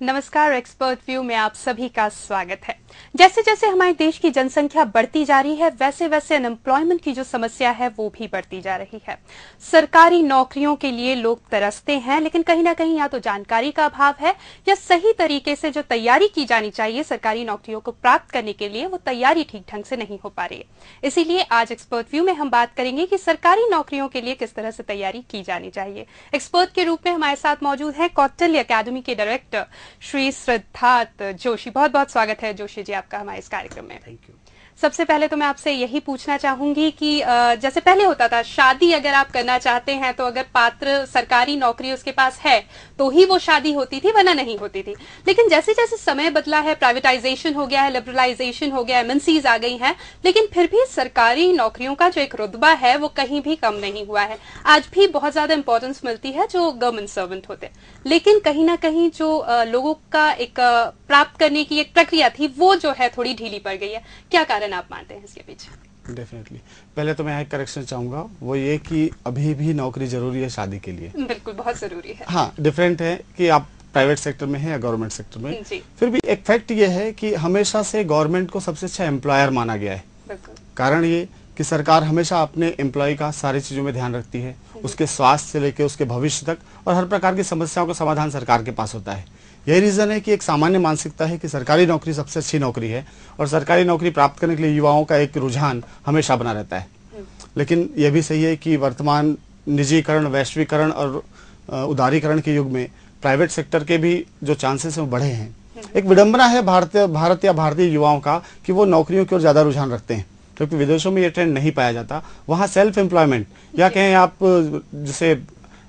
नमस्कार, expert view में आप सभी का स्वागत है। जैसे जैसे हमारे देश की जनसंख्या बढ़ती जा रही है, वैसे वैसे अनएम्प्लॉयमेंट की जो समस्या है वो भी बढ़ती जा रही है। सरकारी नौकरियों के लिए लोग तरसते हैं, लेकिन कहीं ना कहीं या तो जानकारी का अभाव है या सही तरीके से जो तैयारी की जानी चाहिए सरकारी नौकरियों को प्राप्त करने के लिए, वो तैयारी ठीक ढंग से नहीं हो पा रही है। इसीलिए आज एक्सपर्ट व्यू में हम बात करेंगे कि सरकारी नौकरियों के लिए किस तरह से तैयारी की जानी चाहिए। एक्सपर्ट के रूप में हमारे साथ मौजूद है कौटिल्य अकेडमी के डायरेक्टर श्री सिद्धार्थ जोशी। बहुत बहुत स्वागत है जोशी जी आपका हमारे इस कार्यक्रम में। Thank you. सबसे पहले तो मैं आपसे यही पूछना चाहूंगी कि जैसे पहले होता था, शादी अगर आप करना चाहते हैं तो अगर पात्र सरकारी नौकरी उसके पास है तो ही वो शादी होती थी, वरना नहीं होती थी। लेकिन जैसे जैसे समय बदला है, प्राइवेटाइजेशन हो गया है, लिबरलाइजेशन हो गया है, एमएनसीज आ गई हैं, लेकिन फिर भी सरकारी नौकरियों का जो एक रुतबा है वो कहीं भी कम नहीं हुआ है। आज भी बहुत ज्यादा इंपॉर्टेंस मिलती है जो गवर्नमेंट सर्वेंट होते हैं, लेकिन कहीं ना कहीं जो लोगों का एक प्राप्त करने की एक प्रक्रिया थी वो जो है थोड़ी ढीली पड़ गई है। क्या कारण आप मानते हैं इसके पीछे? डेफिनेटली। पहले तो मैं एक करेक्शन चाहूंगा, वो ये कि अभी भी नौकरी जरूरी है शादी के लिए। बिल्कुल, बहुत जरूरी है। हाँ, डिफरेंट है कि आप प्राइवेट सेक्टर में है या गवर्नमेंट सेक्टर में। जी। फिर भी एक फैक्ट ये है कि हमेशा से गवर्नमेंट को सबसे अच्छा एम्प्लॉयर माना गया है। बिल्कुल। कारण ये कि सरकार हमेशा अपने एम्प्लॉय का सारी चीजों में ध्यान रखती है, उसके स्वास्थ्य से लेकर उसके भविष्य तक, और हर प्रकार की समस्याओं का समाधान सरकार के पास होता है। यही रीजन है कि एक सामान्य मानसिकता है कि सरकारी नौकरी सबसे अच्छी नौकरी है, और सरकारी नौकरी प्राप्त करने के लिए युवाओं का एक रुझान हमेशा बना रहता है। लेकिन यह भी सही है कि वर्तमान निजीकरण, वैश्वीकरण और उदारीकरण के युग में प्राइवेट सेक्टर के भी जो चांसेस हैं वो बढ़े हैं। एक विडंबना है भारत या भारतीय युवाओं का कि वो नौकरियों की ओर ज्यादा रुझान रखते हैं, क्योंकि विदेशों में ये ट्रेंड नहीं पाया जाता। वहाँ सेल्फ एम्प्लॉयमेंट या कहें आप जैसे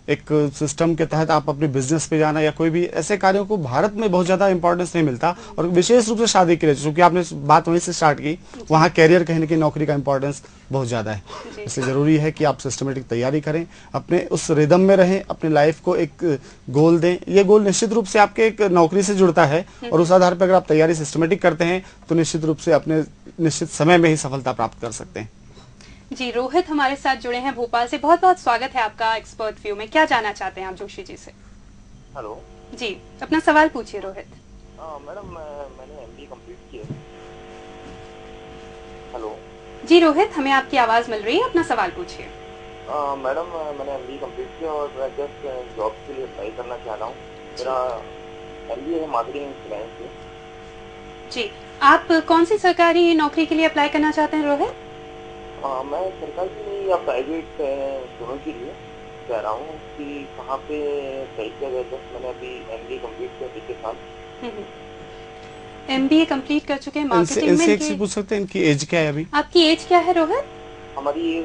एक सिस्टम के तहत आप अपने बिजनेस पे जाना या कोई भी ऐसे कार्यों को भारत में बहुत ज्यादा इंपॉर्टेंस नहीं मिलता। और विशेष रूप से शादी के लिए, क्योंकि आपने बात वहीं से स्टार्ट की, वहाँ कैरियर कहने की नौकरी का इंपॉर्टेंस बहुत ज्यादा है। इसलिए जरूरी है कि आप सिस्टमेटिक तैयारी करें, अपने उस रिदम में रहें, अपने लाइफ को एक गोल दें। ये गोल निश्चित रूप से आपके एक नौकरी से जुड़ता है, और उस आधार पर अगर आप तैयारी सिस्टमेटिक करते हैं तो निश्चित रूप से अपने निश्चित समय में ही सफलता प्राप्त कर सकते हैं। जी, रोहित हमारे साथ जुड़े हैं भोपाल से। बहुत बहुत स्वागत है आपका एक्सपर्ट व्यू में। क्या जानना चाहते हैं आप जोशी जी से? हेलो जी, अपना सवाल पूछिए रोहित। मैडम, मैंने एमबीए कंप्लीट किया। हेलो जी रोहित, हमें आपकी आवाज मिल रही है, अपना सवाल पूछिए। मैडम, मैंने एमबीए कंप्लीट किया और मैं जस्ट जॉब के लिए अप्लाई करना चाह रहा हूँ। मेरा एमबीए है मार्केटिंग एंड फाइनेंस में। जी, आप कौन सी सरकारी नौकरी के लिए अप्लाई करना चाहते हैं रोहित? मैं सरकारी या प्राइवेट दोनों के लिए कह रहा हूँ कि कहाँ पे सही जगह। जस्ट मैंने अभी एमबीए कंप्लीट किया पिछले साल। एमबीए कंप्लीट कर चुके हैं मार्केटिंग में। इनसे पूछ सकते हैं इनकी एज क्या है अभी? आपकी एज क्या है रोहित? हमारी एज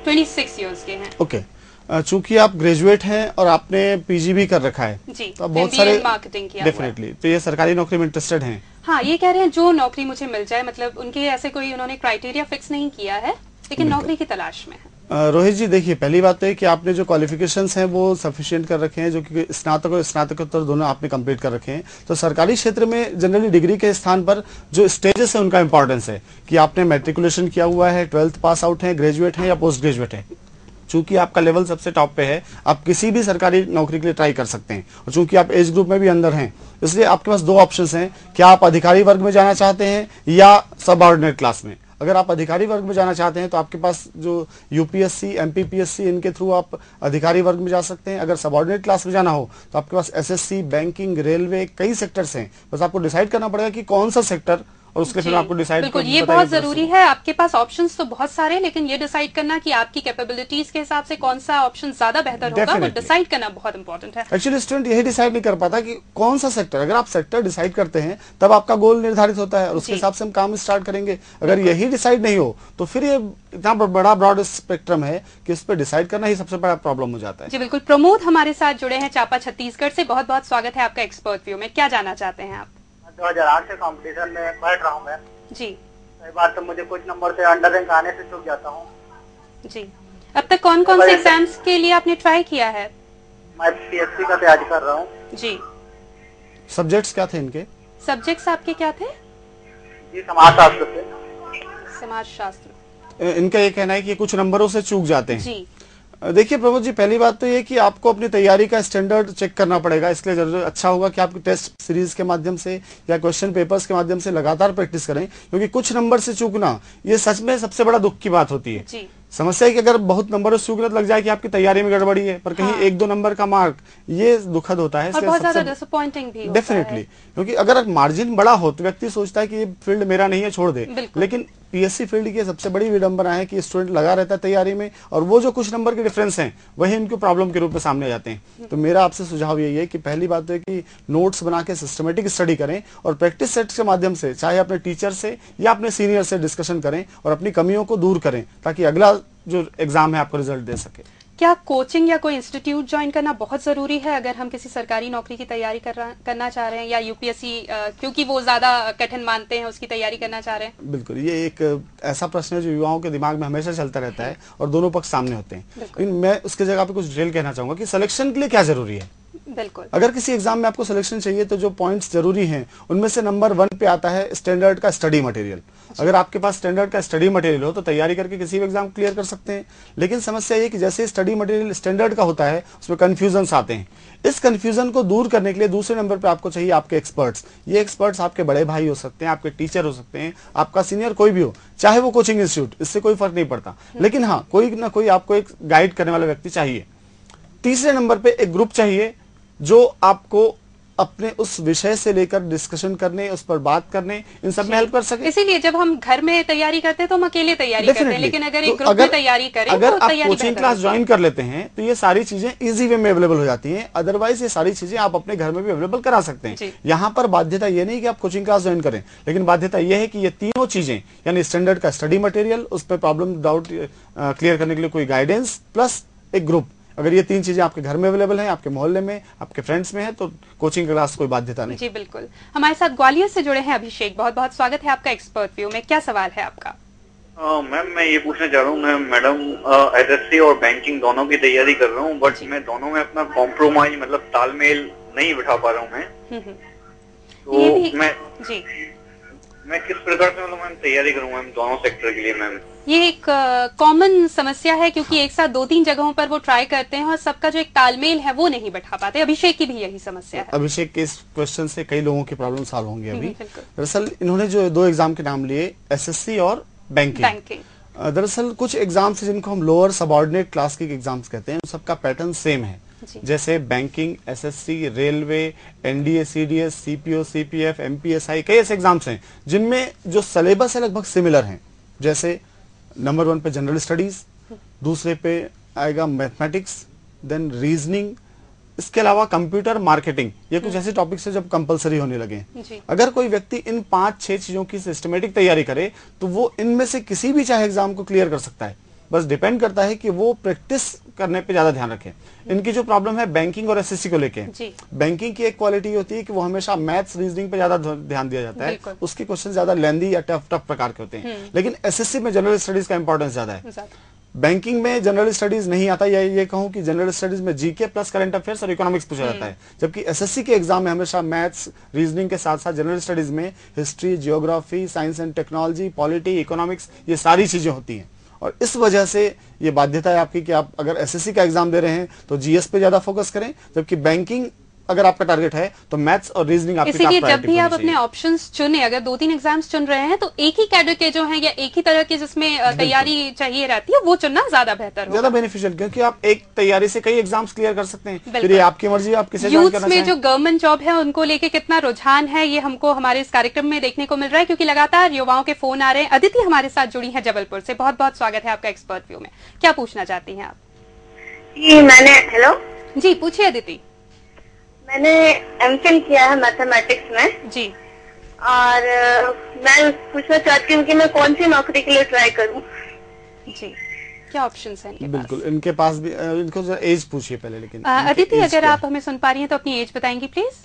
26 ईयर्स के हैं। ओके। चूंकि आप ग्रेजुएट हैं और आपने पीजी भी कर रखा है, जी, तो बहुत सारे मार्केटिंग किया डेफिनेटली तो ये सरकारी नौकरी में इंटरेस्टेड हैं। हाँ, ये कह रहे हैं जो नौकरी मुझे मिल जाए, मतलब उनके ऐसे कोई उन्होंने क्राइटेरिया फिक्स नहीं किया है, लेकिन नौकरी की तलाश में है। रोहित जी, देखिए, पहली बात तो है कि आपने जो क्वालिफिकेशंस हैं वो सफिशिएंट कर रखे हैं, जो कि स्नातक और स्नातकोत्तर दोनों आपने कंप्लीट कर रखे हैं। तो सरकारी क्षेत्र में जनरली डिग्री के स्थान पर जो स्टेजेस है उनका इंपॉर्टेंस है कि आपने मैट्रिकुलेशन किया हुआ है, 12th पास आउट है, ग्रेजुएट है या पोस्ट ग्रेजुएट है। चूंकि आपका लेवल सबसे टॉप पे है, आप किसी भी सरकारी नौकरी के लिए ट्राई कर सकते हैं। और चूंकि आप एज ग्रुप में भी अंदर हैं, इसलिए आपके पास दो ऑप्शंस हैं। क्या आप अधिकारी वर्ग में जाना चाहते हैं या सबऑर्डिनेट क्लास में? अगर आप अधिकारी वर्ग में जाना चाहते हैं तो आपके पास जो यूपीएससी, एमपीपीएससी, इनके थ्रू आप अधिकारी वर्ग में जा सकते हैं। अगर सबऑर्डिनेट क्लास में जाना हो तो आपके पास एसएससी, बैंकिंग, रेलवे, कई सेक्टर्स हैं। बस आपको डिसाइड करना पड़ेगा कि कौन सा सेक्टर, और उसके फिर आपको डिसाइड बिल्कुल, ये बहुत जरूरी है। आपके पास ऑप्शंस तो बहुत सारे, लेकिन ये डिसाइड करना कि आपकी कैपेबिलिटीज के हिसाब से कौन सा ऑप्शन ज्यादा बेहतर होगा, वो डिसाइड करना बहुत इंपॉर्टेंट है। एक्चुअली स्टूडेंट यही डिसाइड नहीं कर पाता कि कौन सा सेक्टर। अगर आप सेक्टर डिसाइड करते हैं तब आपका गोल निर्धारित होता है, और उसके हिसाब से हम काम स्टार्ट करेंगे। अगर यही डिसाइड नहीं हो तो फिर ये इतना बड़ा ब्रॉड स्पेक्ट्रम है कि इस पर डिसाइड करना ही सबसे बड़ा प्रॉब्लम हो जाता है। जी बिल्कुल। प्रमोद हमारे साथ जुड़े हैं चापा छत्तीसगढ़ से। बहुत बहुत स्वागत है आपका एक्सपर्ट व्यू में। क्या जानना चाहते हैं आप? 2008 से कंपटीशन में पढ़ रहा हूँ मैं। जी। कई बार तो मुझे कुछ नंबर से अंडर रैंक आने से चूक जाता हूँ। जी, अब तक कौन कौन से एग्जाम्स के लिए आपने ट्राई किया है? मैं पीएससी का तैयारी कर रहा हूँ। जी। सब्जेक्ट्स क्या थे इनके? सब्जेक्ट्स आपके क्या थे? जी, समाजशास्त्र से। समाजशास्त्र। इनका ये कहना है कि कुछ नंबरों से चूक जाते हैं। जी। देखिए प्रमोद जी, पहली बात तो ये कि आपको अपनी तैयारी का स्टैंडर्ड चेक करना पड़ेगा। इसके लिए जरूर अच्छा होगा कि आप टेस्ट सीरीज के माध्यम से या क्वेश्चन पेपर्स के माध्यम से लगातार प्रैक्टिस करें, क्योंकि कुछ नंबर से चूकना ये सच में सबसे बड़ा दुख की बात होती है। जी। समस्या है कि अगर बहुत नंबरों से चूकना लग जाए कि आपकी तैयारी में गड़बड़ी है, पर कहीं 1-2 नंबर का मार्क, ये दुखद होता है। और बहुत ज्यादा डिसअपॉइंटिंग भी होता डेफिनेटली, क्योंकि अगर मार्जिन बड़ा हो तो व्यक्ति सोचता है कि ये फील्ड मेरा नहीं है, छोड़ दे। लेकिन पीएससी फील्ड की सबसे बड़ी विडंबना है कि स्टूडेंट लगा रहता है तैयारी में, और वो जो कुछ नंबर के डिफरेंस हैं वही इनको प्रॉब्लम के रूप में सामने आ जाते हैं। तो मेरा आपसे सुझाव यही है कि पहली बात तो है कि नोट्स बना के सिस्टमेटिक स्टडी करें, और प्रैक्टिस सेट्स के माध्यम से चाहे अपने टीचर से या अपने सीनियर से डिस्कशन करें और अपनी कमियों को दूर करें, ताकि अगला जो एग्जाम है आपको रिजल्ट दे सके। क्या कोचिंग या कोई इंस्टीट्यूट ज्वाइन करना बहुत जरूरी है अगर हम किसी सरकारी नौकरी की तैयारी करना चाह रहे हैं, या यूपीएससी क्योंकि वो ज्यादा कठिन मानते हैं उसकी तैयारी करना चाह रहे हैं? बिल्कुल, ये एक ऐसा प्रश्न है जो युवाओं के दिमाग में हमेशा चलता रहता है और दोनों पक्ष सामने होते हैं। लेकिन मैं उसके जगह पे कुछ डिटेल कहना चाहूंगा कि सिलेक्शन के लिए क्या जरूरी है। बिल्कुल, अगर किसी एग्जाम में आपको सिलेक्शन चाहिए तो जो पॉइंट्स जरूरी हैं उनमें से नंबर 1 पे आता है स्टैंडर्ड का स्टडी मटेरियल। अगर आपके पास स्टैंडर्ड का स्टडी मटेरियल हो तो तैयारी करके किसी भी एग्जाम क्लियर कर सकते हैं। लेकिन समस्या ये कि जैसे स्टडी मटेरियल स्टैंडर्ड का होता है उसमें कंफ्यूजन आते हैं। इस कंफ्यूजन को दूर करने के लिए दूसरे नंबर पे आपको चाहिए आपके एक्सपर्ट्स। ये एक्सपर्ट्स आपके बड़े भाई हो सकते हैं, आपके टीचर हो सकते हैं, आपका सीनियर कोई भी हो, चाहे वो कोचिंग इंस्टीट्यूट, इससे कोई फर्क नहीं पड़ता। लेकिन हाँ, कोई ना कोई आपको एक गाइड करने वाला व्यक्ति चाहिए। तीसरे नंबर पे एक ग्रुप चाहिए जो आपको अपने उस विषय से लेकर डिस्कशन करने, उस पर बात करने, इन सब में हेल्प कर सके। इसीलिए जब हम घर में तैयारी करते हैं तो हम अकेले तैयारी करते हैं, लेकिन अगर एक ग्रुप में तैयारी करें, अगर आप कोचिंग क्लास ज्वाइन कर लेते हैं तो ये सारी चीजें इजी वे में अवेलेबल हो जाती हैं। अदरवाइज ये सारी चीजें आप अपने घर में भी अवेलेबल करा सकते हैं। यहाँ पर बाध्यता ये नहीं कि आप कोचिंग क्लास ज्वाइन करें, लेकिन बाध्यता यह है कि ये तीनों चीजें, यानी स्टैंडर्ड का स्टडी मटेरियल, उस पर प्रॉब्लम डाउट क्लियर करने के लिए कोई गाइडेंस, प्लस एक ग्रुप, अगर ये 3 चीजें आपके घर में अवेलेबल हैं, आपके मोहल्ले में, आपके फ्रेंड्स में है, तो कोचिंग क्लास कोई बाध्यता नहीं। जी बिल्कुल। हमारे साथ ग्वालियर से जुड़े हैं अभिषेक, बहुत बहुत स्वागत है आपका एक्सपर्ट व्यू में। क्या सवाल है आपका? मैम, मैं ये पूछना चाह रहा हूँ, मैं मैडम एसएससी और बैंकिंग दोनों की तैयारी कर रहा हूँ, बट मैं दोनों में अपना कॉम्प्रोमाइज मतलब तालमेल नहीं बिठा पा रहा हूँ मैं। तो मैं किस प्रकार से मतलब मैम तैयारी करूँ मैम दोनों सेक्टर के लिए? मैम, ये एक कॉमन समस्या है, क्योंकि एक साथ 2-3 जगहों पर वो ट्राई करते हैं और सबका जो एक तालमेल है वो नहीं बैठा पाते। अभिषेक की भी यही समस्या है। अभिषेक के इस क्वेश्चन से कई लोगों की प्रॉब्लम सॉल्व होंगी अभी। दरअसल इन्होंने जो 2 एग्जाम के नाम लिए, एसएससी और बैंकिंग। दरअसल कुछ एग्जाम्स जिनको हम लोअर सबऑर्डिनेट क्लास के एग्जाम्स कहते हैं, उन सबका पैटर्न सेम है। जैसे banking, SSC, railway, NDA, CDS, CPO, CPF, MPSI, कई ऐसे एग्जाम्स हैं जिनमें जो सिलेबस है लगभग सिमिलर हैं। जैसे नंबर 1 पे जनरल स्टडीज, दूसरे पे आएगा मैथमेटिक्स, देन रीजनिंग, इसके अलावा कंप्यूटर, मार्केटिंग। ये कुछ ऐसे टॉपिक्स है जब कंपलसरी होने लगे। अगर कोई व्यक्ति इन 5-6 चीजों की सिस्टमेटिक तैयारी करे तो वो इनमें से किसी भी चाहे एग्जाम को क्लियर कर सकता है। बस डिपेंड करता है कि वो प्रैक्टिस करने पे ज्यादा ध्यान रखें। इनकी जो प्रॉब्लम है बैंकिंग और एसएससी को लेके, बैंकिंग की एक क्वालिटी होती है कि वो हमेशा मैथ्स, रीजनिंग पे ज्यादा ध्यान दिया जाता है, उसके क्वेश्चन ज्यादा लेंदी या टफ प्रकार के होते हैं। लेकिन एसएससी में जनरल स्टडीज का इंपॉर्टेंस ज्यादा है। बैंकिंग में जनरल स्टडीज नहीं आता, या ये कहूं कि जनरल स्टडीज में जीके प्लस करंट अफेयर्स और इकोनॉमिक्स पूछा जाता है, जबकि एसएससी के एग्जाम में हमेशा मैथ्स, रीजनिंग के साथ साथ जनरल स्टडीज में history, geography, science and technology, polity, economics, ये सारी चीजें होती हैं। और इस वजह से ये बाध्यता है आपकी कि आप अगर एसएससी का एग्जाम दे रहे हैं तो जीएस पे ज्यादा फोकस करें, जबकि बैंकिंग अगर आपका टारगेट है तो मैथ्स और रीजनिंग आपकी इसीलिए जब भी आप अपने ऑप्शंस चुने, अगर 2-3 एग्जाम्स चुन रहे हैं तो एक ही कैडर के जो हैं या एक ही तरह की जिसमें तैयारी चाहिए रहती है वो चुनना ज्यादा बेहतर होगा, ज्यादा बेनिफिशियल, क्योंकि आप एक तैयारी से कई एग्जाम्स क्लियर कर सकते हैं। फिर ये आपकी मर्जी, आप किसे ज्वाइन करना चाहें। यूथ में जो गवर्नमेंट जॉब है उनको लेके कितना रुझान है ये हमको हमारे इस कार्यक्रम में देखने को मिल रहा है, क्योंकि लगातार युवाओं के फोन आ रहे हैं। अदिति हमारे साथ जुड़ी है जबलपुर से, बहुत बहुत स्वागत है आपका एक्सपर्ट व्यू में। क्या पूछना चाहती हैं आप? हेलो जी पूछिए अदिति। मैंने एमफिल किया है मैथमेटिक्स में जी, और मैं पूछना चाहती हूँ कि मैं कौन सी नौकरी के लिए ट्राई करूँ? जी, क्या ऑप्शंस हैं इनके बिल्कुल पास? इनके पास भी इनको एज पूछिए पहले। लेकिन अदिति अगर आप हमें सुन पा रही हैं तो अपनी एज बताएंगी प्लीज।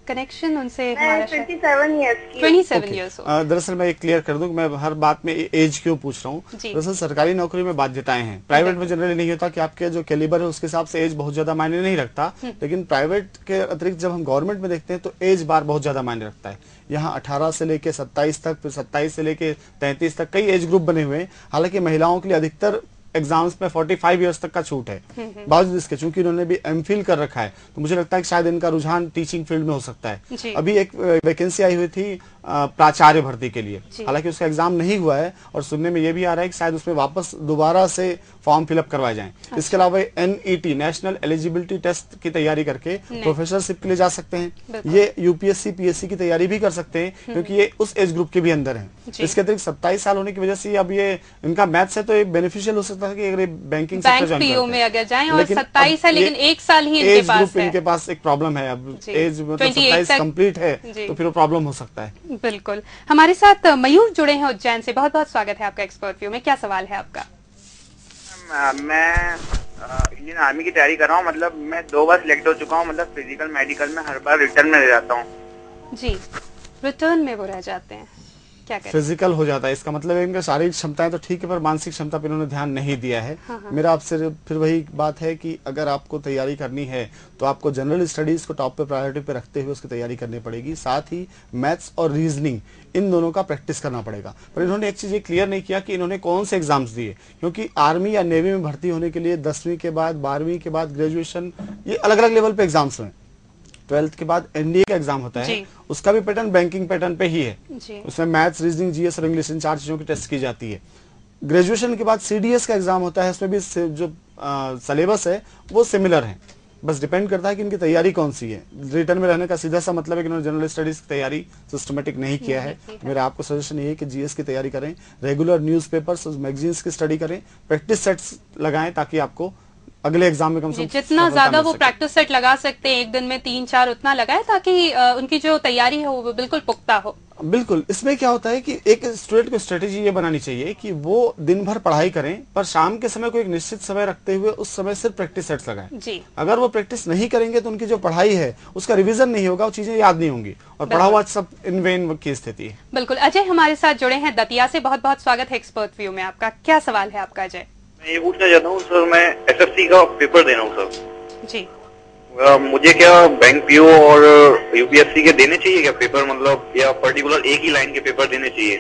कनेक्शन उनसे हमारा 27 ईयर्स की। 27 ईयर्स हो। दरअसल मैं ये क्लियर कर दूं कि मैं हर बात में एज क्यों पूछ रहा हूँ। दरअसल सरकारी नौकरी में बाध्यताएं हैं, प्राइवेट में जनरली नहीं होता कि आपके जो कैलिबर है उसके हिसाब से एज बहुत ज्यादा मायने नहीं रखता, लेकिन प्राइवेट के अतिरिक्त जब हम गवर्नमेंट में देखते हैं तो एज बार बहुत ज्यादा मायने रखता है। यहाँ 18 से लेके 27 तक, फिर 27 से लेके 33 तक कई एज ग्रुप बने हुए हैं। हालांकि महिलाओं के लिए अधिकतर एग्जाम्स में 45 इयर्स तक का छूट है। बावजूद इसके चूंकि उन्होंने भी एमफिल कर रखा है तो मुझे लगता है कि शायद इनका रुझान टीचिंग फील्ड में हो सकता है। अभी एक वैकेंसी आई हुई थी प्राचार्य भर्ती के लिए, हालांकि उसका एग्जाम नहीं हुआ है और सुनने में यह भी आ रहा है कि शायद उसमें वापस दोबारा से फॉर्म फिलअप करवाए जाएं। इसके अलावा NET नेशनल एलिजिबिलिटी टेस्ट की तैयारी करके प्रोफेसरशिप के लिए जा सकते हैं। ये UPSC PSC की तैयारी भी कर सकते हैं क्योंकि ये उस एज ग्रुप के भी अंदर है। इसके अतिरिक्त 27 साल होने की वजह से अब ये इनका मैथ्स है तो ये बेनिफिशियल हो सकता है कि अगर बैंकिंग सेक्टर PO में अगर जाएं और 27 है लेकिन 1 साल ही इनके पास है। इनके पास एक प्रॉब्लम है, अब एज मतलब 27 कंप्लीट है तो फिर वो प्रॉब्लम हो सकता है। बिल्कुल। हमारे साथ मयूर जुड़े हैं उज्जैन से, बहुत बहुत स्वागत है आपका एक्सपर्ट व्यू में। क्या सवाल है आपका? मैं इंडियन आर्मी की तैयारी कर रहा हूँ, मतलब मैं 2 बार सिलेक्ट हो चुका हूँ, मतलब फिजिकल मेडिकल में हर बार रिटर्न में रह जाता हूँ। जी, रिटर्न में वो रह जाते हैं, क्या करें? फिजिकल हो जाता है, इसका मतलब है इनका शारीरिक क्षमताएं तो ठीक है पर मानसिक क्षमता पर इन्होंने ध्यान नहीं दिया है। मेरा आपसे फिर वही बात है कि अगर आपको तैयारी करनी है तो आपको जनरल स्टडीज को टॉप पे प्रायोरिटी पे रखते हुए उसकी तैयारी करनी पड़ेगी, साथ ही मैथ्स और रीजनिंग इन दोनों का प्रैक्टिस करना पड़ेगा। पर इन्होंने एक चीज ये क्लियर नहीं किया कि इन्होंने कौन से एग्जाम्स दिए, क्योंकि आर्मी या नेवी में भर्ती होने के लिए 10वीं के बाद 12वीं के बाद ग्रेजुएशन, ये अलग अलग लेवल पे एग्जाम्स हैं। 12th के बाद NDA का एग्जाम होता है, उसका भी पैटर्न बैंकिंग पैटर्न पे ही है। उसमें मैथ्स, रीजनिंग, GS और इंग्लिश इन 4 चीजों की टेस्ट की जाती है। ग्रेजुएशन के बाद CDS का एग्जाम होता है, उसमें भी जो सिलेबस है वो सिमिलर है, बस डिपेंड करता है कि इनकी तैयारी कौन सी है। रिटर्न में रहने का सीधा सा मतलब है कि इन्होंने जनरल स्टडीज की तैयारी सिस्टमेटिक नहीं किया है। मेरा आपको सजेशन ये है कि GS की तैयारी करें, रेगुलर न्यूज़पेपर्स और मैगजीन्स की स्टडी करें, प्रैक्टिस सेट्स लगाएं ताकि आपको अगले एग्जाम में कम से कम जितना ज्यादा वो प्रैक्टिस सेट लगा सकते हैं, एक दिन में 3-4 उतना लगाए ताकि उनकी जो तैयारी है वो बिल्कुल पुख्ता हो। बिल्कुल। इसमें क्या होता है कि एक स्टूडेंट को स्ट्रेटेजी ये बनानी चाहिए कि वो दिन भर पढ़ाई करें पर शाम के समय को एक निश्चित समय रखते हुए उस समय सिर्फ प्रैक्टिस सेट्स लगाएं। अगर वो प्रैक्टिस नहीं करेंगे तो उनकी जो पढ़ाई है उसका रिवीजन नहीं होगा, वो चीजें याद नहीं होंगी और पढ़ा हुआ सब इन वेन की स्थिति है। बिल्कुल। अजय हमारे साथ जुड़े हैं दतिया से, बहुत बहुत स्वागत है एक्सपर्ट व्यू में आपका। क्या सवाल है आपका अजय? मैं ये पूछना चाहता हूँ सर, मैं SSC का पेपर दे रहा हूँ सर जी। मुझे क्या बैंक PO और UPSC के देने चाहिए क्या पेपर, मतलब या पर्टिकुलर एक ही लाइन के पेपर देने चाहिए?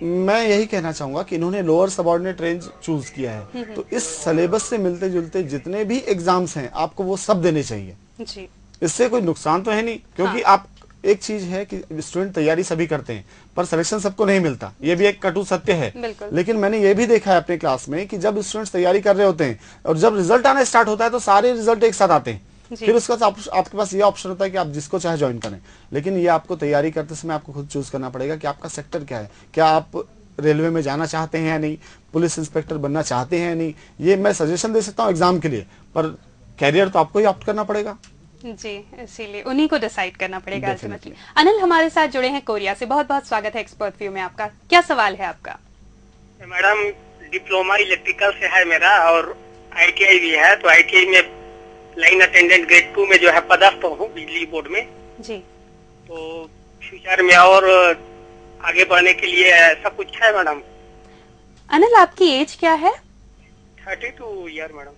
मैं यही कहना चाहूंगा कि इन्होंने लोअर सबऑर्डिनेट रेंज चूज किया है तो इस सिलेबस से मिलते जुलते जितने भी एग्जाम्स हैं आपको वो सब देने चाहिए जी। इससे कोई नुकसान तो है नहीं, क्योंकि आप एक चीज है कि स्टूडेंट तैयारी सभी करते हैं पर सिलेक्शन सबको नहीं मिलता, ये भी एक कटु सत्य है। लेकिन मैंने ये भी देखा है अपने क्लास में कि जब स्टूडेंट्स तैयारी कर रहे होते हैं और जब रिजल्ट आना स्टार्ट होता है तो सारे रिजल्ट एक साथ आते हैं, फिर उसका आपके पास ये ऑप्शन होता है कि आप जिसको चाहे ज्वाइन करें। लेकिन ये आपको तैयारी करते समय आपको खुद चूज करना पड़ेगा कि आपका सेक्टर क्या है, क्या आप रेलवे में जाना चाहते हैं या नहीं, पुलिस इंस्पेक्टर बनना चाहते हैं या नहीं। ये मैं सजेशन दे सकता हूँ एग्जाम के लिए, पर कैरियर तो आपको ही ऑप्ट करना पड़ेगा जी, इसीलिए उन्हीं को डिसाइड करना पड़ेगा अल्टीमेटली। अनिल हमारे साथ जुड़े हैं कोरिया से, बहुत बहुत स्वागत है एक्सपर्ट व्यू में आपका। क्या सवाल है आपका? मैडम डिप्लोमा इलेक्ट्रिकल से है मेरा और ITI भी है, तो ITI में लाइन अटेंडेंट ग्रेड 2 में जो है पदस्थ हूँ बिजली बोर्ड में जी। तो फ्यूचर में और आगे बढ़ने के लिए ऐसा कुछ है मैडम? अनिल आपकी एज क्या है? 32 ईयर मैडम।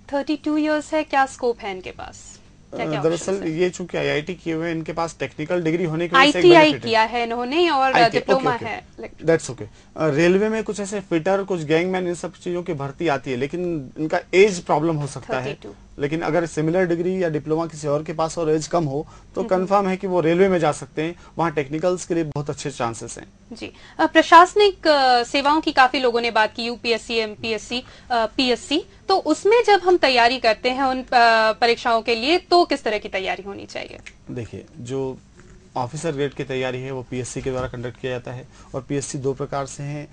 32 ईयर्स है, क्या स्कोप है इनके पास? दरअसल ये चूंकि IIT किए हुए इनके पास टेक्निकल डिग्री होने की वजह से ITI किया है इन्होंने और डिप्लोमा है। That's okay. रेलवे में कुछ ऐसे फिटर, कुछ गैंगमैन, इन सब चीजों की भर्ती आती है, लेकिन इनका एज प्रॉब्लम हो सकता है। लेकिन अगर सिमिलर डिग्री या डिप्लोमा किसी और के पास और एज कम हो तो कंफर्म है कि वो रेलवे में जा सकते हैं, वहाँ टेक्निकल्स के लिए बहुत अच्छे चांसेस हैं जी। प्रशासनिक सेवाओं की काफी लोगों ने बात की, UPSC, MPSC, PSC, तो उसमें जब हम तैयारी करते हैं उन परीक्षाओं के लिए तो किस तरह की तैयारी होनी चाहिए? देखिए, जो ऑफिसर ग्रेड की तैयारी है वो PSC के द्वारा कंडक्ट किया जाता है और PSC 2 प्रकार से हैं।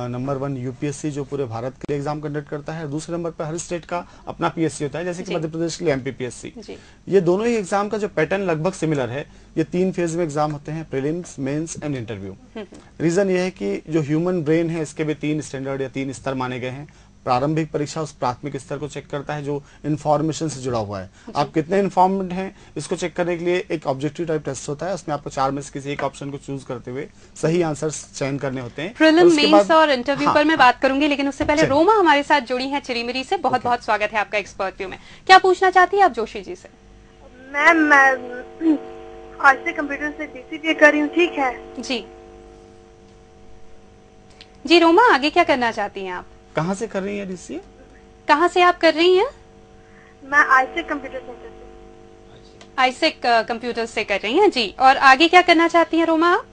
नंबर 1 UPSC जो पूरे भारत के लिए एग्जाम कंडक्ट करता है, दूसरे नंबर पर हर स्टेट का अपना PSC होता है, जैसे कि मध्य प्रदेश के लिए MPPSC। ये दोनों ही एग्जाम का जो पैटर्न लगभग सिमिलर है। ये 3 फेज में एग्जाम होते हैं, prelims, mains and interview. Reason ये है कि जो ह्यूमन ब्रेन है इसके भी 3 स्टैंडर्ड या 3 स्तर माने गए हैं। प्रारंभिक परीक्षा उस प्राथमिक स्तर को चेक करता है जो इन्फॉर्मेशन से जुड़ा हुआ है। आप कितने इन्फॉर्म्ड हैं इसको चेक करने के लिए एक ऑब्जेक्टिव टाइप टेस्ट होता है। उसमें आपको 4 में से किसी एक ऑप्शन को चूज करते हुए सही आंसर चयन करने होते हैं। प्रीलिम, मेंस और इंटरव्यू पर मैं बात करूंगी, लेकिन उससे पहले चलिए। रोमा हमारे साथ जुड़ी हैं चिरीमिरी से। बहुत बहुत स्वागत है आपका एक्सपर्ट व्यू में। क्या पूछना चाहती है आप जोशी जी से? मैम मैं आज से कंप्यूटर से DCA कर रही हूँ, ठीक है? जी रोमा, आगे क्या करना चाहती हैं आप? कहाँ से कर रही है DCA? कहाँ से आप कर रही हैं? मैं आज से कंप्यूटर सेंटर से। आईसेक कंप्यूटर से कर रही हैं जी। और आगे क्या करना चाहती हैं रोमा आप?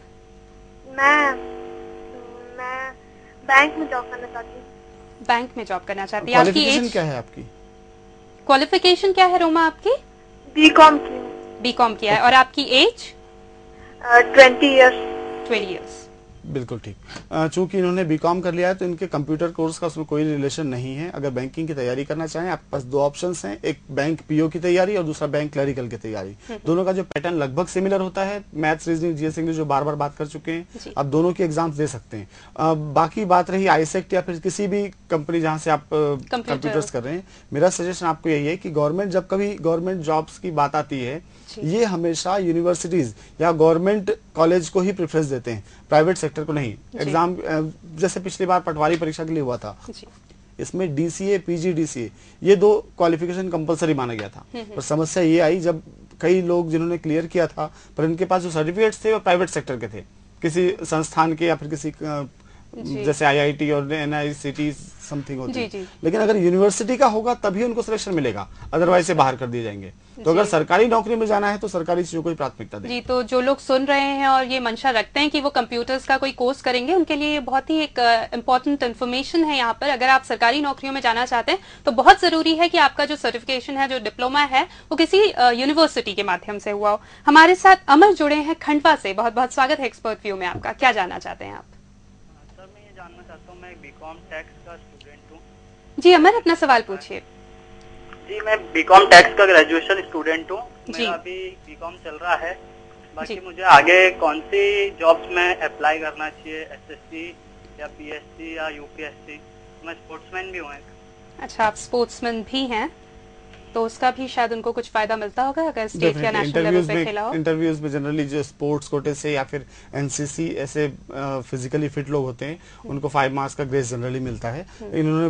मैं बैंक में जॉब करना चाहती हूँ। बैंक में जॉब करना चाहती है। आपकी क्वालिफिकेशन एज क्या है आपकी? क्वालिफिकेशन क्या है रोमा आपकी? BCom की हूँ। बीकॉम किया है। और आपकी एज? 20 इयर्स। 20 इयर्स। बिल्कुल ठीक। चूंकि इन्होंने बीकॉम कर लिया है तो इनके कंप्यूटर कोर्स का उसमें कोई रिलेशन नहीं है। अगर बैंकिंग की तैयारी करना चाहें, आपके पास 2 ऑप्शंस हैं, एक बैंक PO की तैयारी और दूसरा बैंक क्लरिकल की तैयारी। दोनों का जो पैटर्न लगभग सिमिलर होता है। मैथ्स, रीजनिंग, GS इंग्लिश जो बार बार बात कर चुके हैं, आप दोनों के एग्जाम्स दे सकते हैं। बाकी बात रही आईसेक्ट या फिर किसी भी कंपनी जहां से आप कंप्यूटर्स कर रहे हैं, मेरा सजेशन आपको यही है कि गवर्नमेंट जब कभी गवर्नमेंट जॉब्स की बात आती है, ये हमेशा यूनिवर्सिटीज या गवर्नमेंट कॉलेज को ही प्रेफरेंस देते हैं, प्राइवेट सेक्टर को नहीं। एग्जाम जैसे पिछली बार पटवारी परीक्षा के लिए हुआ था, इसमें DCA, PG DCA ये 2 क्वालिफिकेशन कंपलसरी माना गया था। पर समस्या ये आई जब कई लोग जिन्होंने क्लियर किया था पर इनके पास जो सर्टिफिकेट्स थे वो प्राइवेट सेक्टर के थे, किसी संस्थान के या फिर किसी जैसे IIT और NICT समथिंग होती है। लेकिन अगर यूनिवर्सिटी का होगा तभी उनको सिलेक्शन मिलेगा, अदरवाइज से बाहर कर दिए जाएंगे। तो अगर सरकारी नौकरी में जाना है तो सरकारी चीजों को ही प्राथमिकता दें। जी, तो जो लोग सुन रहे हैं और ये मंशा रखते हैं कि वो कंप्यूटर्स का कोई कोर्स करेंगे, उनके लिए ये बहुत ही एक इम्पोर्टेंट इन्फॉर्मेशन है यहाँ पर। अगर आप सरकारी नौकरियों में जाना चाहते हैं तो बहुत जरूरी है कि आपका जो सर्टिफिकेशन है, जो डिप्लोमा है, वो किसी यूनिवर्सिटी के माध्यम से हुआ हो। हमारे साथ अमर जुड़े हैं खंडवा से। बहुत बहुत स्वागत है एक्सपर्ट व्यू में आपका। क्या जानना चाहते हैं आप? सर मैं ये जानना चाहता हूँ, मैं BCom टैक्स का स्टूडेंट हूँ। जी अमर, अपना सवाल पूछिए। जी मैं BCom टैक्स का ग्रेजुएशन स्टूडेंट हूँ। जी। मेरा अभी BCom चल रहा है। बाकी मुझे आगे कौन सी जॉब्स में अप्लाई करना चाहिए, SSC या PSC या UPSC? मैं स्पोर्ट्समैन भी हूँ एक। अच्छा, आप स्पोर्ट्समैन भी हैं, तो उसका भी शायद उनको कुछ फायदा मिलता होगा अगर स्टेट या नेशनल लेवल पे खेला हो। इंटरव्यूज में जनरली जो स्पोर्ट्स कोटे से या फिर NCC ऐसे फिजिकली फिट लोग होते हैं, उनको 5 मार्क्स का ग्रेस जनरली मिलता है। इन्होंने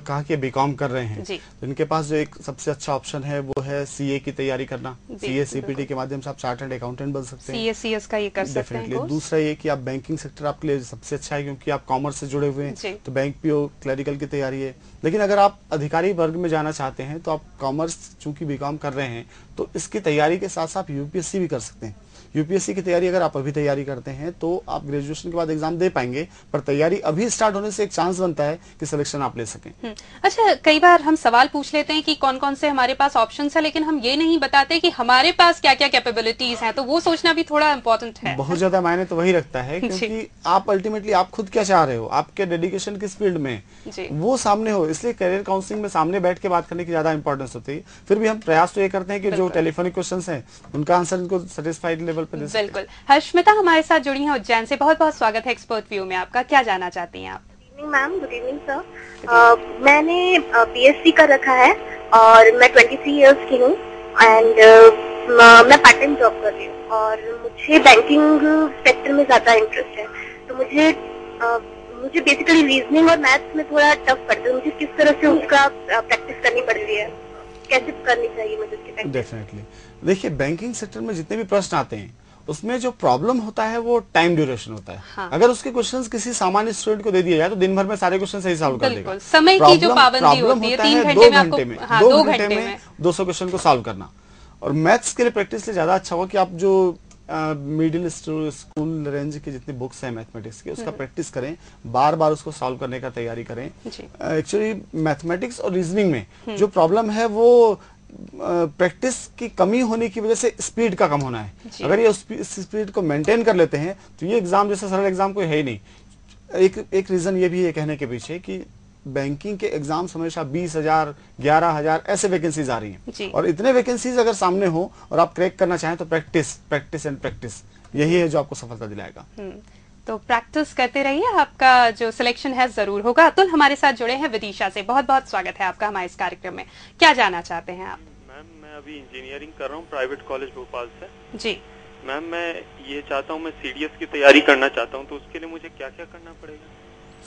कहा कि BCom कर रहे हैं, तो इनके पास जो एक सबसे अच्छा ऑप्शन है वो है CA की तैयारी करना। CA CPT के माध्यम से आप चार्टर्ड अकाउंटेंट बन सकते हैं। CS का ये कर सकते हैं कोर्स। दूसरा ये कि आप बैंकिंग सेक्टर आपके लिए सबसे अच्छा है क्योंकि आप कॉमर्स से जुड़े हुए हैं, तो बैंक PO क्लरिकल की तैयारी है। लेकिन अगर आप अधिकारी वर्ग में जाना चाहते हैं तो आप कॉमर्स चूंकि BCom कर रहे हैं तो इसकी तैयारी के साथ साथ UPSC भी कर सकते हैं। UPSC की तैयारी अगर आप अभी तैयारी करते हैं तो आप ग्रेजुएशन के बाद एग्जाम दे पाएंगे, पर तैयारी अभी स्टार्ट होने से एक चांस बनता है कि सिलेक्शन आप ले सकें। अच्छा, कई बार हम सवाल पूछ लेते हैं कि कौन कौन से हमारे पास ऑप्शंस है, लेकिन हम ये नहीं बताते कि हमारे पास क्या क्या कैपेबिलिटीज हैं, तो वो सोचना भी थोड़ा इम्पोर्टेंट है। बहुत ज्यादा मायने तो वही रखता है क्योंकि आप अल्टीमेटली आप खुद क्या चाह रहे हो, आपके डेडिकेशन किस फील्ड में वो सामने हो, इसलिए करियर काउंसलिंग में सामने बैठ के बात करने की ज्यादा इंपॉर्टेंस होती है। फिर भी हम प्रयास तो ये करते हैं कि जो टेलीफोनिक क्वेश्चंस हैं उनका आंसर इनको सेटिस्फाइड लेवल पर दे सकें। बिल्कुल। हर्षमिता हमारे साथ जुड़ी हैं उज्जैन से। बहुत बहुत स्वागत है एक्सपर्ट व्यू में आपका। क्या जानना चाहती हैं आप? Good evening ma'am. Good evening sir. मैंने PSC का रखा है और मैं 23 इयर्स की हूँ एंड मैं पार्ट टाइम जॉब कर रही हूँ और मुझे बैंकिंग सेक्टर में ज्यादा इंटरेस्ट है। तो मुझे बेसिकली रीजनिंग और मैथ्स में थोड़ा टफ पड़ता है। मुझे किस तरह से उसका प्रैक्टिस करनी पड़ती है, कैसे करनी चाहिए मुझे उसकी प्रैक्टिस? डेफिनेटली देखिए, बैंकिंग सेक्टर में जितने भी प्रश्न आते हैं उसमें जो प्रॉब्लम होता है वो टाइम ड्यूरेशन होता है। हाँ। अगर उसके क्वेश्चंस किसी सामान्य स्टूडेंट को दे दिया जाए तो दिन भर में सारे क्वेश्चन सही सॉल्व कर देगा। समय की जो पाबंदी होती है 3 घंटे में आपको 2 घंटे में 200 क्वेश्चन को सॉल्व करना। और मैथ्स के लिए प्रैक्टिस लिए ज्यादा अच्छा होगा कि आप जो मिडिल स्कूल रेंज की जितनी बुक्स हैं मैथमेटिक्स की उसका प्रैक्टिस करें, बार बार उसको सॉल्व करने का तैयारी करें। एक्चुअली मैथमेटिक्स और रीजनिंग में जो प्रॉब्लम है वो प्रैक्टिस की कमी होने की वजह से स्पीड का कम होना है। अगर ये स्पीड को मेंटेन कर लेते हैं तो ये एग्जाम जैसा सरल एग्जाम कोई है ही नहीं। एक रीजन ये भी है कहने के पीछे कि बैंकिंग के एग्जाम्स हमेशा 20,000 11,000 ऐसे वैकेंसीज आ रही हैं और इतने वैकेंसीज अगर सामने हो और आप क्रैक करना चाहें तो प्रैक्टिस एंड प्रैक्टिस यही है जो आपको सफलता दिलाएगा। तो प्रैक्टिस करते रहिए, आपका जो सिलेक्शन है जरूर होगा। अतुल हमारे साथ जुड़े हैं विदिशा से, बहुत बहुत स्वागत है आपका हमारे इस कार्यक्रम में। क्या जानना चाहते हैं आप? मैम मैं अभी इंजीनियरिंग कर रहा हूँ प्राइवेट कॉलेज भोपाल से। जी मैम मैं ये चाहता हूँ, मैं सीडीएस की तैयारी करना चाहता हूँ, तो उसके लिए मुझे क्या क्या करना पड़ेगा?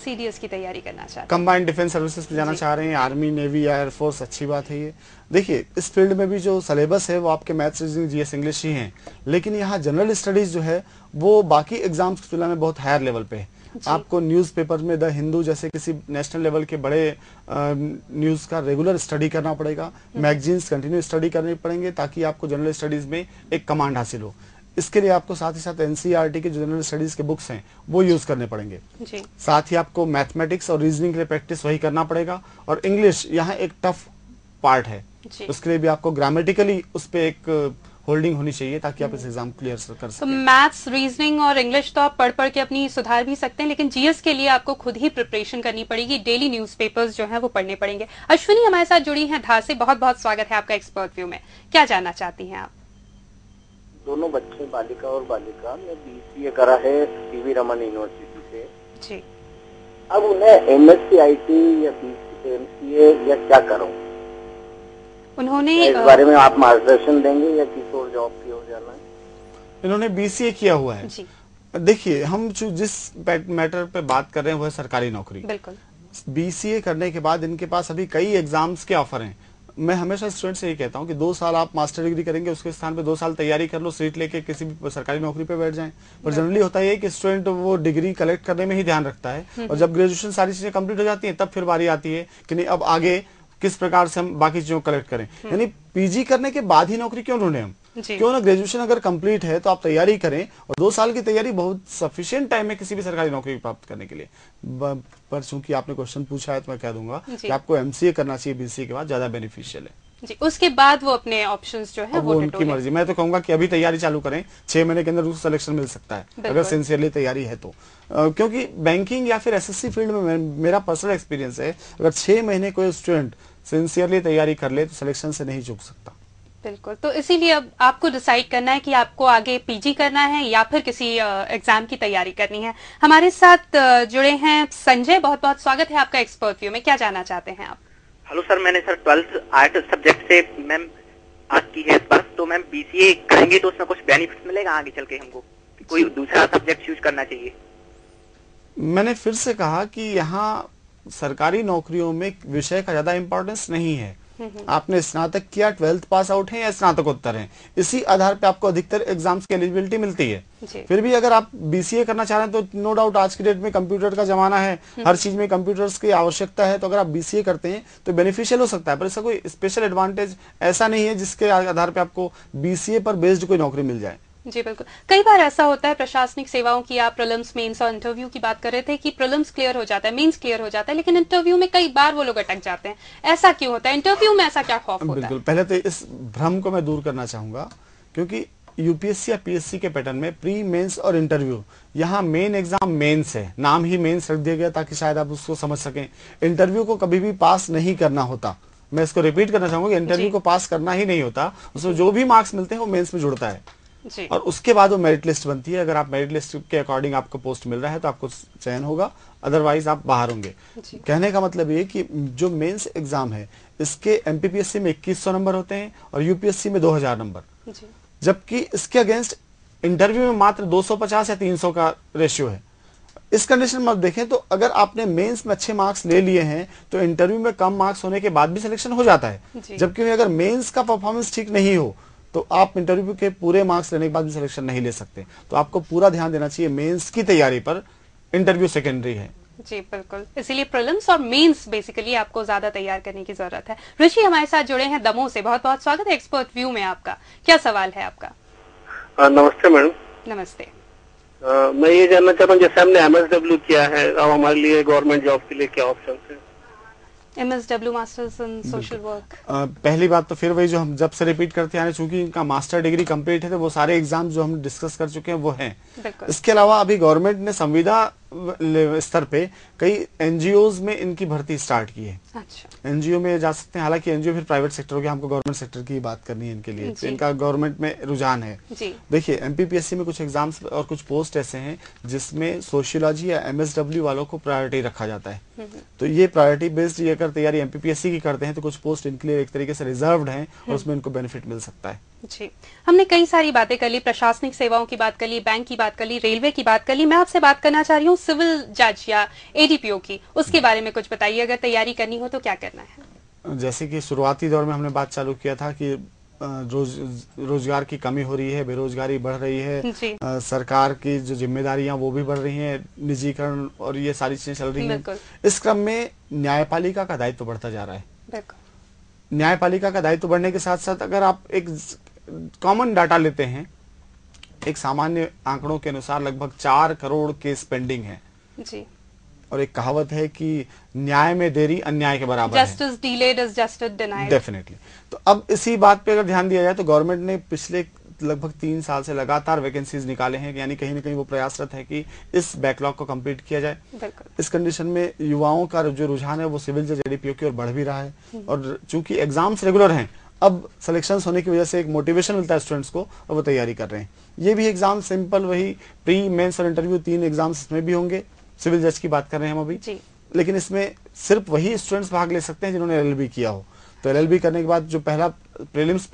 सीडीएस की तैयारी करना चाहते हैं, कंबाइंड डिफेंस सर्विसेज में जाना चाह रहे हैं, आर्मी, नेवी या एयरफोर्स, अच्छी बात है ये। देखिए इस फील्ड में भी जो सिलेबस है वो आपके मैथ्स, रीजनिंग, जीएस, इंग्लिश ही हैं, लेकिन यहाँ जनरल स्टडीज जो है वो बाकी एग्जाम्स की तुलना में बहुत हायर लेवल पे है। आपको न्यूज़पेपर में द हिंदू जैसे किसी नेशनल लेवल के बड़े न्यूज का रेगुलर स्टडी करना पड़ेगा, मैगजीन्स कंटिन्यू स्टडी करने पड़ेंगे ताकि आपको जनरल स्टडीज में एक कमांड हासिल हो। इसके लिए आपको साथ ही साथ एनसीईआरटी के जो जनरल स्टडीज के बुक्स हैं वो यूज करने पड़ेंगे जी। साथ ही आपको मैथमेटिक्स और रीजनिंग के लिए प्रैक्टिस वही करना पड़ेगा, और इंग्लिश यहाँ एक टफ पार्ट है, उसके लिए भी आपको ग्रामेटिकली उस पर एक होल्डिंग होनी चाहिए ताकि आप इस एग्जाम क्लियर कर सकें। तो मैथ्स, रीजनिंग और इंग्लिश तो आप पढ़ के अपनी सुधार भी सकते हैं, लेकिन जीएस के लिए आपको खुद ही प्रिपरेशन करनी पड़ेगी, डेली न्यूज़पेपर्स जो हैं वो पढ़ने पड़ेंगे। अश्विनी हमारे साथ जुड़ी हैं धार से, बहुत बहुत स्वागत है आपका एक्सपर्ट व्यू में। क्या जानना चाहती हैं आप? दोनों बच्चे, बालिका और बालिका, ने बीसीए करा है सीवी रमन यूनिवर्सिटी से जी। अब उन्हें एमएससी आईटी या एमसीए या क्या करूं? उन्होंने इस बारे में आप मार्गदर्शन देंगे या किसी और जॉब की हो जाना है? इन्होंने बीसीए किया हुआ है जी। देखिए हम जिस मैटर पे बात कर रहे हैं वो है सरकारी नौकरी। बिल्कुल। बीसीए करने के बाद इनके पास अभी कई एग्जाम्स के ऑफर हैं। मैं हमेशा स्टूडेंट से ये कहता हूँ कि 2 साल आप मास्टर डिग्री करेंगे, उसके स्थान पे 2 साल तैयारी कर लो, सीट लेके किसी भी सरकारी नौकरी पे बैठ जाएं। पर जनरली होता है कि स्टूडेंट वो डिग्री कलेक्ट करने में ही ध्यान रखता है, और जब ग्रेजुएशन सारी चीजें कंप्लीट हो जाती हैं तब फिर बारी आती है कि नहीं अब आगे किस प्रकार से हम बाकी चीजों को कलेक्ट करें। यानी पीजी करने के बाद ही नौकरी क्यों ढूंढे हम? क्यों ना ग्रेजुएशन अगर कंप्लीट है तो आप तैयारी करें, और 2 साल की तैयारी बहुत सफिशिएंट टाइम है किसी भी सरकारी नौकरी प्राप्त करने के लिए। पर चूंकि आपने क्वेश्चन पूछा है तो मैं कह दूंगा कि आपको एमसीए करना चाहिए बीसीए के बाद, ज्यादा बेनिफिशियल है जी। उसके बाद वो अपने ऑप्शंस जो है वो उनकी मर्जी। मैं तो कहूंगा कि अभी तैयारी चालू करें, 6 महीने के अंदर उसको सिलेक्शन मिल सकता है अगर सिंसियरली तैयारी है तो। क्योंकि बैंकिंग या फिर एसएससी फील्ड में मेरा पर्सनल एक्सपीरियंस है, अगर 6 महीने कोई स्टूडेंट सिंसियरली तैयारी कर ले तो सिलेक्शन से नहीं चूक सकता। बिल्कुल। तो इसीलिए अब आपको डिसाइड करना है कि आपको आगे पीजी करना है या फिर किसी एग्जाम की तैयारी करनी है। हमारे साथ जुड़े हैं संजय, बहुत बहुत स्वागत है आपका एक्सपर्ट व्यू में। क्या जानना चाहते हैं आप? हेलो सर, मैंने सर 12th आर्ट सब्जेक्ट से मैम आर्ट की है इस बार, तो मैम बीसीए करेंगे तो उसमें कुछ बेनिफिट मिलेगा आगे चल के हमको? कोई दूसरा सब्जेक्ट चूज करना चाहिए? मैंने फिर से कहा कि यहाँ सरकारी नौकरियों में विषय का ज्यादा इंपॉर्टेंस नहीं है। आपने स्नातक किया, 12th पास आउट है या स्नातकोत्तर है, इसी आधार पे आपको अधिकतर एग्जाम्स की एलिजिबिलिटी मिलती है। फिर भी अगर आप बीसीए करना चाह रहे हैं तो नो डाउट आज की डेट में कंप्यूटर का जमाना है, हर चीज में कंप्यूटर्स की आवश्यकता है, तो अगर आप बीसीए करते हैं तो बेनिफिशियल हो सकता है, पर इसका कोई स्पेशल एडवांटेज ऐसा नहीं है जिसके आधार पे आपको बीसीए पर बेस्ड कोई नौकरी मिल जाए। जी बिल्कुल। कई बार ऐसा होता है प्रशासनिक सेवाओं की, आप प्रीलिम्स, मेंस और इंटरव्यू की बात कर रहे थे कि प्रीलिम्स क्लियर हो जाता है, मेंस क्लियर हो जाता है, लेकिन इंटरव्यू में कई बार वो लोग अटक जाते हैं। ऐसा क्यों होता है? इंटरव्यू में ऐसा क्या खौफ होता है? बिल्कुल, पहले तो इस भ्रम को मैं दूर करना चाहूंगा, क्योंकि यूपीएससी या पीएससी के पैटर्न में प्री, मेंस और इंटरव्यू, यहाँ मेन एग्जाम मेंस है, नाम ही मेंस रख दिया गया ताकि शायद आप उसको समझ सकें। इंटरव्यू को कभी भी पास नहीं करना होता। मैं इसको रिपीट करना चाहूंगा कि इंटरव्यू को पास करना ही नहीं होता, उसमें जो भी मार्क्स मिलते हैं वो मेंस में जुड़ता है जी। और उसके बाद वो मेरिट लिस्ट बनती है। अगर आप मेरिट लिस्ट के अकॉर्डिंग आपको पोस्ट मिल रहा है तो आपको चयन होगा, अदरवाइज आप बाहर होंगे। कहने का मतलब ये कि जो मेंस एग्जाम है इसके एमपीपीएससी में 2100 नंबर होते हैं और यूपीएससी में 2000 नंबर, जबकि इसके अगेंस्ट इंटरव्यू में मात्र 250 या 300 का रेशियो है। इस कंडीशन में आप देखें तो अगर आपने मेंस में अच्छे मार्क्स ले लिए हैं तो इंटरव्यू में कम मार्क्स होने के बाद भी सिलेक्शन हो जाता है, जबकि अगर मेंस का परफॉर्मेंस ठीक नहीं हो तो आप इंटरव्यू के पूरे मार्क्स लेने के बाद भी सिलेक्शन नहीं ले सकते। तो आपको पूरा ध्यान देना चाहिए मेंस की तैयारी पर, इंटरव्यू सेकेंडरी है। जी बिल्कुल, इसीलिए प्रीलिम्स और मेंस बेसिकली आपको ज्यादा तैयार करने की जरूरत है। ऋषि हमारे साथ जुड़े हैं दमोह से, बहुत बहुत स्वागत है एक्सपर्ट व्यू में आपका। क्या सवाल है आपका? नमस्ते मैडम। नमस्ते। मैं ये जानना चाहता हूँ, जैसे हमने एमएसडब्ल्यू किया है, अब हमारे लिए गवर्नमेंट जॉब के लिए क्या ऑप्शन है? MSW masters in social work. पहली बात तो फिर वही जो हम जब से रिपीट करते हैं, चूंकि इनका मास्टर डिग्री कंप्लीट है तो वो सारे एग्जाम जो हम डिस्कस कर चुके हैं वो हैं। इसके अलावा अभी गवर्नमेंट ने संविदा स्तर पे कई एनजीओज में इनकी भर्ती स्टार्ट की है। अच्छा। एनजीओ में जा सकते हैं, हालांकि एनजीओ फिर प्राइवेट सेक्टर हो गया, हमको गवर्नमेंट सेक्टर की बात करनी है इनके लिए, तो इनका गवर्नमेंट में रुझान है। देखिए एमपीपीएससी में कुछ एग्जाम्स और कुछ पोस्ट ऐसे हैं जिसमें सोशियोलॉजी या एमएसडब्ल्यू वालों को प्रायोरिटी रखा जाता है। तो ये प्रायोरिटी बेस्ड ये अगर तैयारी एमपीपीएससी की करते हैं तो कुछ पोस्ट इनके लिए एक तरीके से रिजर्व्ड हैं और उसमें इनको बेनिफिट मिल सकता है। जी, हमने कई सारी बातें कर ली, प्रशासनिक सेवाओं की बात कर ली, बैंक की बात कर ली, रेलवे की बात कर ली। मैं आपसे बात करना चाह रही हूँ सिविल जज या एडीपीओ की, उसके बारे में कुछ बताइए, अगर तैयारी करनी हो तो क्या करना है? जैसे कि शुरुआती दौर में हमने बात चालू किया था कि रोजगार की कमी हो रही है, बेरोजगारी बढ़ रही है, सरकार की जो जिम्मेदारियां वो भी बढ़ रही हैं, निजीकरण और ये सारी चीजें चल रही हैं। इस क्रम में न्यायपालिका का दायित्व बढ़ता जा रहा है। न्यायपालिका का दायित्व बढ़ने के साथ साथ अगर आप एक कॉमन डाटा लेते हैं, एक सामान्य आंकड़ों के अनुसार लगभग 4 करोड़ केस पेंडिंग है जी। और एक कहावत है कि न्याय में देरी अन्याय के बराबर है। Justice delayed is justice denied. Definitely. तो अब इसी बात पे अगर ध्यान दिया जाए तो गवर्नमेंट ने पिछले लगभग 3 साल से लगातार वैकेंसीज निकाले हैं, यानी कहीं ना कहीं वो प्रयासरत है कि इस बैकलॉग को कंप्लीट किया जाए। इस कंडीशन में युवाओं का जो रुझान है वो सिविल जज एडीपीओ की ओर बढ़ भी रहा है और चूंकि एग्जाम्स रेगुलर हैं, अब सिलेक्शंस होने की वजह से एक मोटिवेशन मिलता है स्टूडेंट्स को और वो तैयारी कर रहे हैं। ये भी एग्जाम सिंपल, वही प्री मेंस और इंटरव्यू 3 एग्जाम्स इसमें भी होंगे। सिविल जज की बात कर रहे हैं हम अभी, लेकिन इसमें सिर्फ वही स्टूडेंट्स भाग ले सकते हैं जिन्होंने एलएलबी किया हो। तो एलएलबी करने के बाद जो पहला प्रीलिम्स